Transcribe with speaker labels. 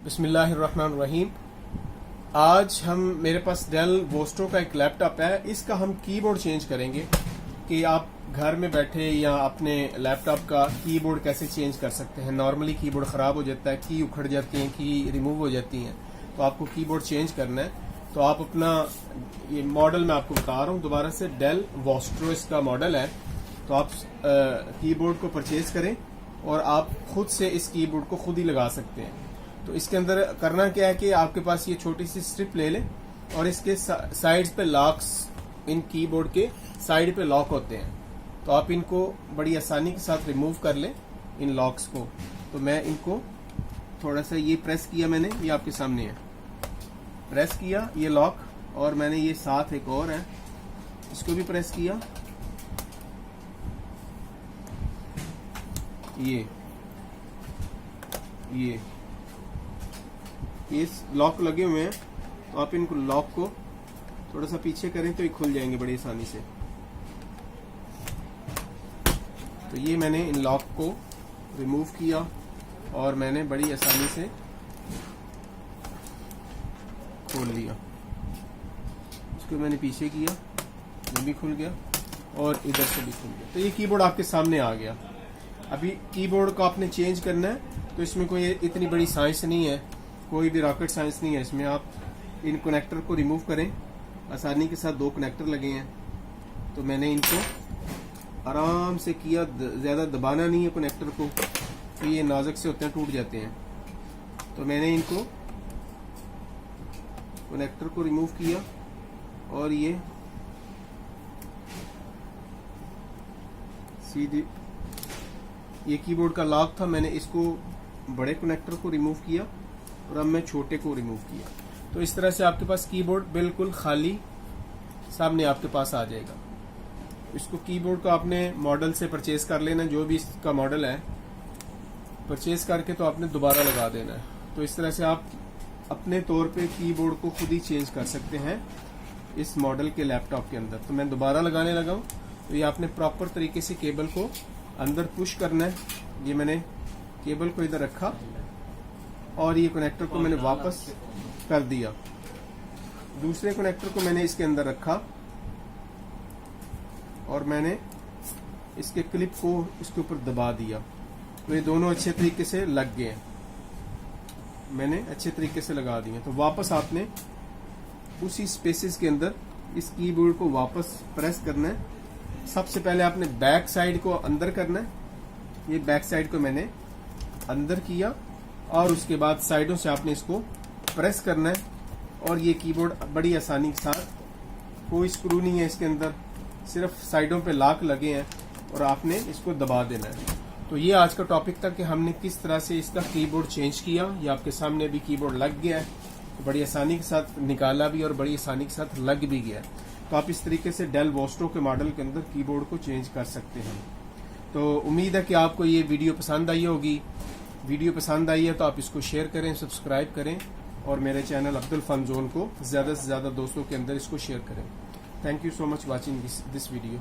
Speaker 1: बिस्मिल्लाहिर्रहमानिर्रहीम। आज मेरे पास डेल वोस्टो का एक लैपटॉप है। इसका हम कीबोर्ड चेंज करेंगे कि आप घर में बैठे या अपने लैपटॉप का कीबोर्ड कैसे चेंज कर सकते हैं। नॉर्मली कीबोर्ड ख़राब हो जाता है, की उखड़ जाती हैं, की रिमूव हो जाती हैं, तो आपको कीबोर्ड चेंज करना है। तो आप अपना ये मॉडल मैं आपको बता रहा हूँ दोबारा से, डेल वोस्टो इसका मॉडल है। तो आप कीबोर्ड को परचेज करें और आप खुद से इस कीबोर्ड को खुद ही लगा सकते हैं। तो इसके अंदर करना क्या है कि आपके पास ये छोटी सी स्ट्रिप ले लें और इसके साइड्स पे लॉक्स, इन कीबोर्ड के साइड पे लॉक होते हैं, तो आप इनको बड़ी आसानी के साथ रिमूव कर लें इन लॉक्स को। तो मैं इनको थोड़ा सा ये प्रेस किया मैंने, ये आपके सामने है, प्रेस किया ये लॉक, और मैंने ये साथ एक और है इसको भी प्रेस किया, ये लॉक लगे हुए हैं। तो आप इनको लॉक को थोड़ा सा पीछे करें तो ये खुल जाएंगे बड़ी आसानी से। तो ये मैंने इन लॉक को रिमूव किया और मैंने बड़ी आसानी से खोल लिया। इसको मैंने पीछे किया, ये भी खुल गया और इधर से भी खुल गया। तो ये कीबोर्ड आपके सामने आ गया। अभी कीबोर्ड को आपने चेंज करना है, तो इसमें कोई इतनी बड़ी साइंस नहीं है, कोई भी रॉकेट साइंस नहीं है इसमें। आप इन कनेक्टर को रिमूव करें आसानी के साथ। दो कनेक्टर लगे हैं, तो मैंने इनको आराम से किया, ज़्यादा दबाना नहीं है कनेक्टर को, तो ये नाजुक से होते हैं, टूट जाते हैं। तो मैंने इनको कनेक्टर को रिमूव किया और ये सीधी, ये कीबोर्ड का लॉक था, मैंने इसको बड़े कनेक्टर को रिमूव किया और अब मैं छोटे को रिमूव किया। तो इस तरह से आपके पास कीबोर्ड बिल्कुल खाली सामने आपके पास आ जाएगा। इसको कीबोर्ड को आपने मॉडल से परचेज कर लेना, जो भी इसका मॉडल है परचेज करके तो आपने दोबारा लगा देना है। तो इस तरह से आप अपने तौर पे कीबोर्ड को खुद ही चेंज कर सकते हैं इस मॉडल के लैपटॉप के अंदर। तो मैं दोबारा लगाने लगा हूँ। तो ये आपने प्रॉपर तरीके से केबल को अंदर पुश करना है। ये मैंने केबल को इधर रखा और ये कनेक्टर को मैंने वापस कर दिया। दूसरे कनेक्टर को मैंने इसके अंदर रखा और मैंने इसके क्लिप को इसके ऊपर दबा दिया। तो ये दोनों अच्छे तरीके से लग गए, मैंने अच्छे तरीके से लगा दिए। तो वापस आपने उसी स्पेसेस के अंदर इस कीबोर्ड को वापस प्रेस करना है। सबसे पहले आपने बैक साइड को अंदर करना है। ये बैक साइड को मैंने अंदर किया और उसके बाद साइडों से आपने इसको प्रेस करना है और ये कीबोर्ड बड़ी आसानी के साथ, कोई स्क्रू नहीं है इसके अंदर, सिर्फ साइडों पे लॉक लगे हैं और आपने इसको दबा देना है। तो ये आज का टॉपिक था कि हमने किस तरह से इसका कीबोर्ड चेंज किया। ये आपके सामने भी कीबोर्ड लग गया है, तो बड़ी आसानी के साथ निकाला भी और बड़ी आसानी के साथ लग भी गया। तो आप इस तरीके से डेल वोस्टो के मॉडल के अंदर कीबोर्ड को चेंज कर सकते हैं। तो उम्मीद है कि आपको ये वीडियो पसंद आई होगी। वीडियो पसंद आई है तो आप इसको शेयर करें, सब्सक्राइब करें और मेरे चैनल अब्दुल फन जोन को ज़्यादा से ज़्यादा दोस्तों के अंदर इसको शेयर करें। Thank you so much watching this video.